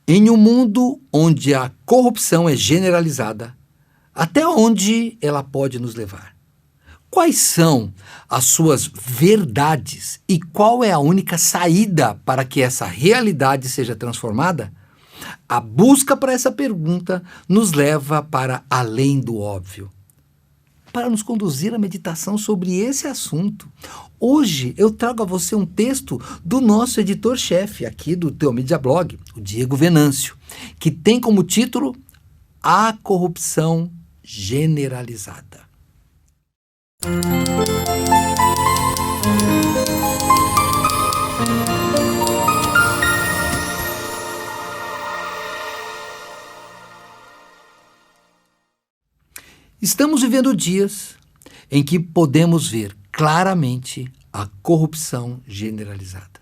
Em um mundo onde a corrupção é generalizada, até onde ela pode nos levar? Quais são as suas verdades e qual é a única saída para que essa realidade seja transformada? A busca para essa pergunta nos leva para além do óbvio, para nos conduzir à meditação sobre esse assunto. Hoje eu trago a você um texto do nosso editor-chefe aqui do Teomídia Blog, o Diego Venâncio, que tem como título A Corrupção Generalizada. Estamos vivendo dias em que podemos ver claramente a corrupção generalizada.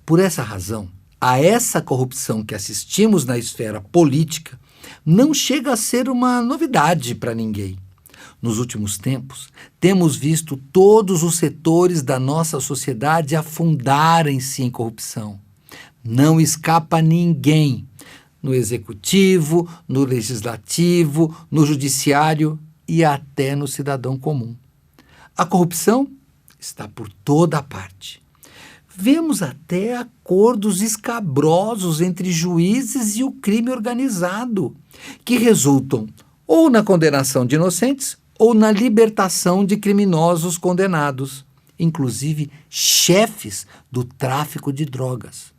Por essa razão, a essa corrupção que assistimos na esfera política não chega a ser uma novidade para ninguém. Nos últimos tempos, temos visto todos os setores da nossa sociedade afundarem-se em corrupção. Não escapa ninguém, no executivo, no legislativo, no judiciário e até no cidadão comum. A corrupção está por toda parte. Vemos até acordos escabrosos entre juízes e o crime organizado, que resultam ou na condenação de inocentes ou na libertação de criminosos condenados, inclusive chefes do tráfico de drogas.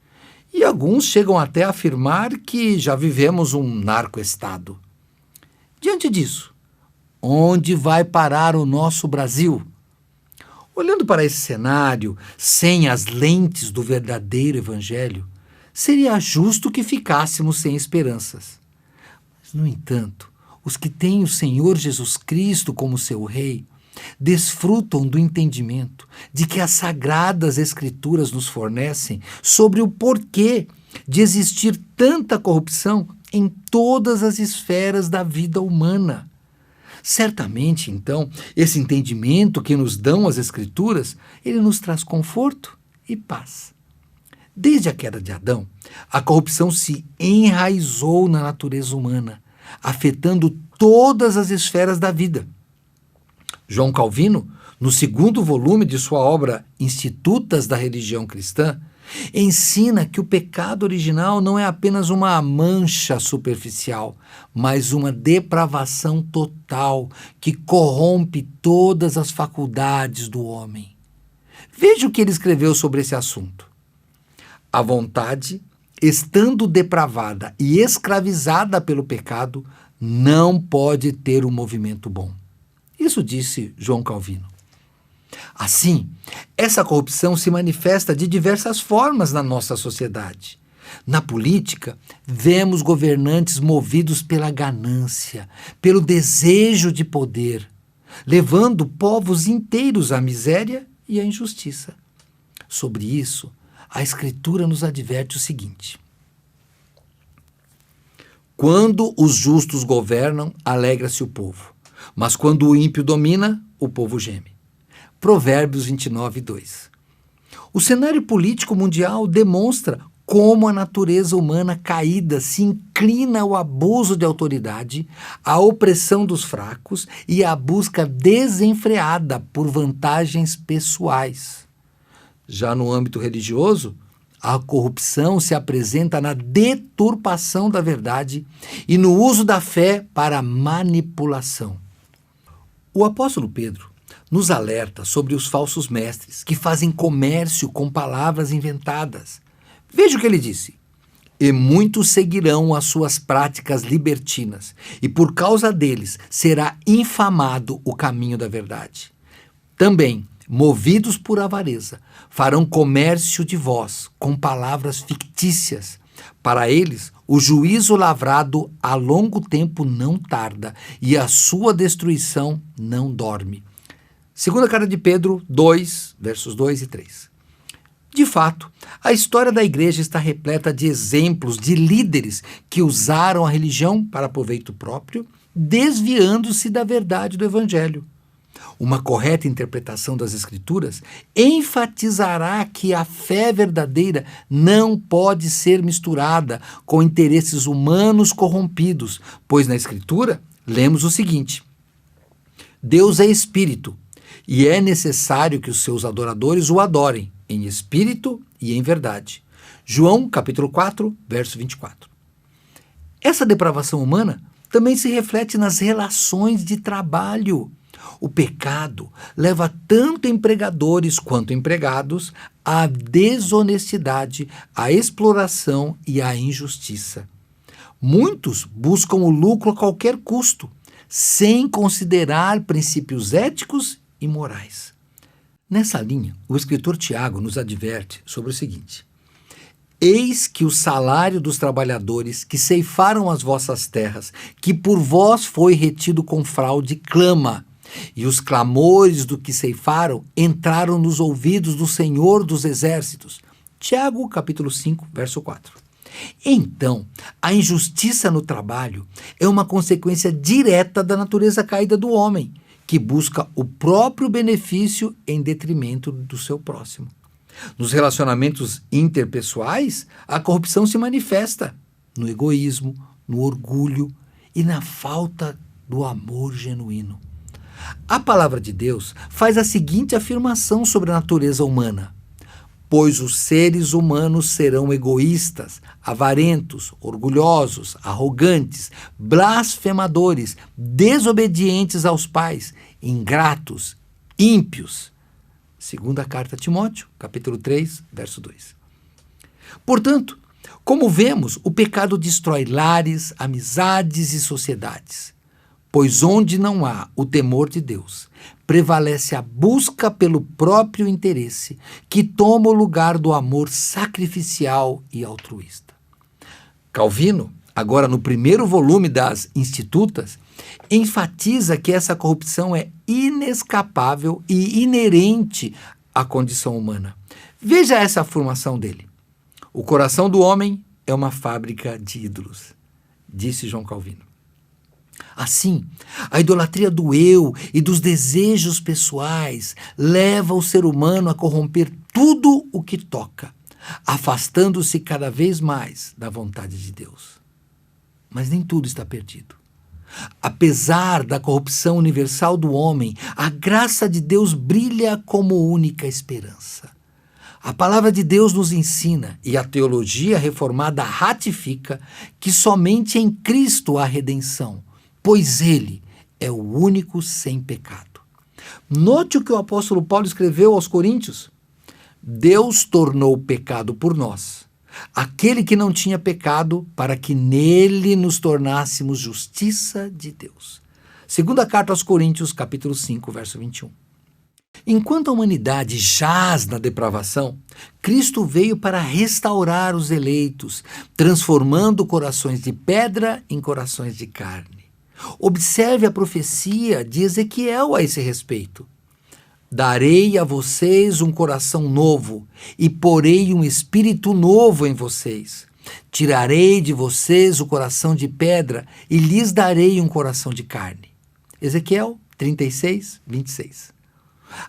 E alguns chegam até a afirmar que já vivemos um narco-estado. Diante disso, onde vai parar o nosso Brasil? Olhando para esse cenário, sem as lentes do verdadeiro evangelho, seria justo que ficássemos sem esperanças. Mas, no entanto, os que têm o Senhor Jesus Cristo como seu Rei desfrutam do entendimento de que as Sagradas Escrituras nos fornecem sobre o porquê de existir tanta corrupção em todas as esferas da vida humana. Certamente, então, esse entendimento que nos dão as Escrituras, ele nos traz conforto e paz. Desde a queda de Adão, a corrupção se enraizou na natureza humana, afetando todas as esferas da vida. João Calvino, no segundo volume de sua obra Institutas da Religião Cristã, ensina que o pecado original não é apenas uma mancha superficial, mas uma depravação total que corrompe todas as faculdades do homem. Veja o que ele escreveu sobre esse assunto. A vontade, estando depravada e escravizada pelo pecado, não pode ter um movimento bom. Isso disse João Calvino. Assim, essa corrupção se manifesta de diversas formas na nossa sociedade. Na política, vemos governantes movidos pela ganância, pelo desejo de poder, levando povos inteiros à miséria e à injustiça. Sobre isso, a Escritura nos adverte o seguinte: quando os justos governam, alegra-se o povo, mas quando o ímpio domina, o povo geme. Provérbios 29, 2. O cenário político mundial demonstra como a natureza humana caída se inclina ao abuso de autoridade, à opressão dos fracos e à busca desenfreada por vantagens pessoais. Já no âmbito religioso, a corrupção se apresenta na deturpação da verdade e no uso da fé para manipulação. O apóstolo Pedro nos alerta sobre os falsos mestres que fazem comércio com palavras inventadas. Veja o que ele disse: e muitos seguirão as suas práticas libertinas, e por causa deles será infamado o caminho da verdade. Também, movidos por avareza, farão comércio de vós com palavras fictícias. Para eles, o juízo lavrado a longo tempo não tarda, e a sua destruição não dorme. Segunda carta de Pedro 2, versos 2 e 3. De fato, a história da igreja está repleta de exemplos de líderes que usaram a religião para proveito próprio, desviando-se da verdade do evangelho. Uma correta interpretação das Escrituras enfatizará que a fé verdadeira não pode ser misturada com interesses humanos corrompidos, pois na Escritura lemos o seguinte: Deus é espírito, e é necessário que os seus adoradores o adorem em espírito e em verdade. João, capítulo 4, verso 24. Essa depravação humana também se reflete nas relações de trabalho. O pecado leva tanto empregadores quanto empregados à desonestidade, à exploração e à injustiça. Muitos buscam o lucro a qualquer custo, sem considerar princípios éticos e morais. Nessa linha, o escritor Tiago nos adverte sobre o seguinte: eis que o salário dos trabalhadores que ceifaram as vossas terras, que por vós foi retido com fraude, clama, e os clamores do que ceifaram entraram nos ouvidos do Senhor dos Exércitos. Tiago, capítulo 5, verso 4. Então, a injustiça no trabalho é uma consequência direta da natureza caída do homem, que busca o próprio benefício em detrimento do seu próximo. Nos relacionamentos interpessoais, a corrupção se manifesta no egoísmo, no orgulho e na falta do amor genuíno. A palavra de Deus faz a seguinte afirmação sobre a natureza humana: pois os seres humanos serão egoístas, avarentos, orgulhosos, arrogantes, blasfemadores, desobedientes aos pais, ingratos, ímpios. Segunda carta a Timóteo, capítulo 3, verso 2. Portanto, como vemos, o pecado destrói lares, amizades e sociedades. Pois onde não há o temor de Deus, prevalece a busca pelo próprio interesse, que toma o lugar do amor sacrificial e altruísta. Calvino, agora no primeiro volume das Institutas, enfatiza que essa corrupção é inescapável e inerente à condição humana. Veja essa afirmação dele: o coração do homem é uma fábrica de ídolos, disse João Calvino. Assim, a idolatria do eu e dos desejos pessoais leva o ser humano a corromper tudo o que toca, afastando-se cada vez mais da vontade de Deus. Mas nem tudo está perdido. Apesar da corrupção universal do homem, a graça de Deus brilha como única esperança. A palavra de Deus nos ensina, e a teologia reformada ratifica, que somente em Cristo há redenção, pois Ele é o único sem pecado. Note o que o apóstolo Paulo escreveu aos Coríntios: Deus tornou o pecado por nós, aquele que não tinha pecado, para que nele nos tornássemos justiça de Deus. Segunda carta aos Coríntios, capítulo 5, verso 21. Enquanto a humanidade jaz na depravação, Cristo veio para restaurar os eleitos, transformando corações de pedra em corações de carne. Observe a profecia de Ezequiel a esse respeito. Darei a vocês um coração novo e porei um espírito novo em vocês. Tirarei de vocês o coração de pedra e lhes darei um coração de carne. Ezequiel 36, 26.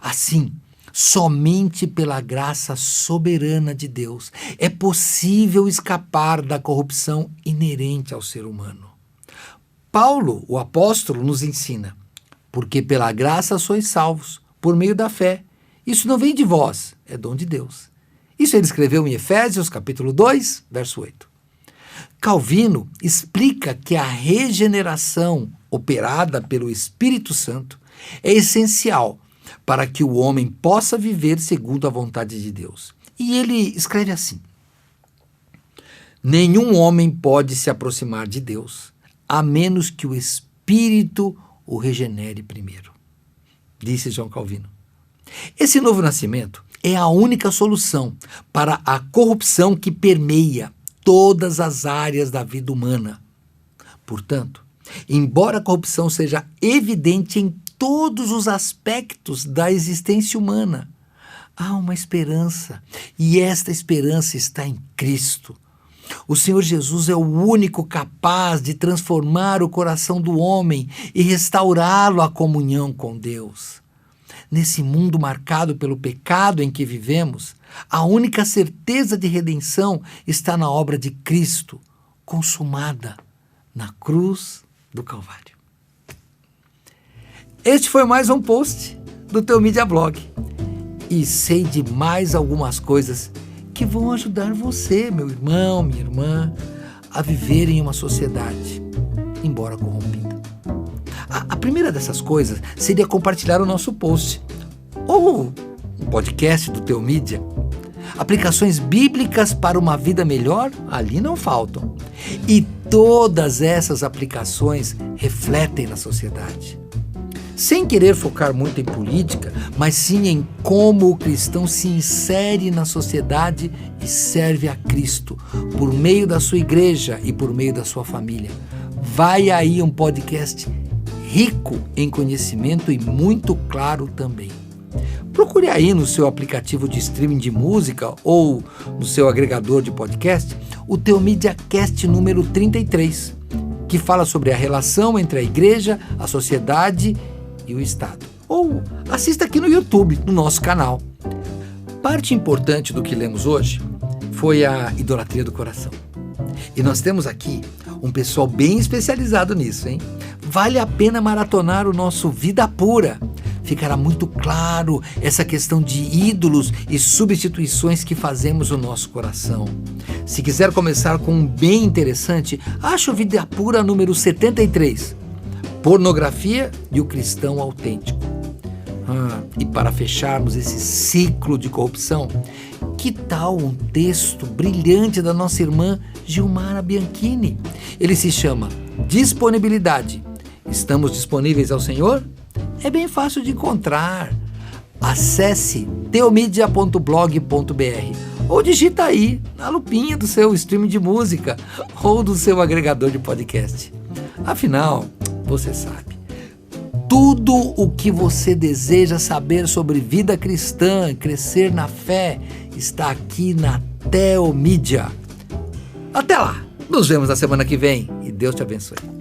Assim, somente pela graça soberana de Deus é possível escapar da corrupção inerente ao ser humano. Paulo, o apóstolo, nos ensina: porque pela graça sois salvos, por meio da fé. Isso não vem de vós, é dom de Deus. Isso ele escreveu em Efésios, capítulo 2, verso 8. Calvino explica que a regeneração operada pelo Espírito Santo é essencial para que o homem possa viver segundo a vontade de Deus. E ele escreve assim: nenhum homem pode se aproximar de Deus, a menos que o Espírito o regenere primeiro, disse João Calvino. Esse novo nascimento é a única solução para a corrupção que permeia todas as áreas da vida humana. Portanto, embora a corrupção seja evidente em todos os aspectos da existência humana, há uma esperança, e esta esperança está em Cristo. O Senhor Jesus é o único capaz de transformar o coração do homem e restaurá-lo à comunhão com Deus. Nesse mundo marcado pelo pecado em que vivemos, a única certeza de redenção está na obra de Cristo, consumada na cruz do Calvário. Este foi mais um post do Teu Mídia Blog. E sei de mais algumas coisas que vão ajudar você, meu irmão, minha irmã, a viver em uma sociedade, embora corrompida. A primeira dessas coisas seria compartilhar o nosso post, ou um podcast do Teu Mídia. Aplicações bíblicas para uma vida melhor, ali não faltam. E todas essas aplicações refletem na sociedade. Sem querer focar muito em política, mas sim em como o cristão se insere na sociedade e serve a Cristo, por meio da sua igreja e por meio da sua família. Vai aí um podcast rico em conhecimento e muito claro também. Procure aí no seu aplicativo de streaming de música ou no seu agregador de podcast o Teu MídiaCast número 33, que fala sobre a relação entre a igreja, a sociedade e o Estado. Ou assista aqui no YouTube, no nosso canal. Parte importante do que lemos hoje foi a idolatria do coração. E nós temos aqui um pessoal bem especializado nisso, hein? Vale a pena maratonar o nosso Vida Pura. Ficará muito claro essa questão de ídolos e substituições que fazemos no nosso coração. Se quiser começar com um bem interessante, acha o Vida Pura número 73. Pornografia e o cristão autêntico. E para fecharmos esse ciclo de corrupção, que tal um texto brilhante da nossa irmã Gilmara Bianchini? Ele se chama Disponibilidade. Estamos disponíveis ao Senhor? É bem fácil de encontrar. Acesse teomedia.blog.br ou digita aí na lupinha do seu streaming de música ou do seu agregador de podcast. Afinal, você sabe, tudo o que você deseja saber sobre vida cristã, crescer na fé, está aqui na Teomídia. Até lá! Nos vemos na semana que vem e Deus te abençoe.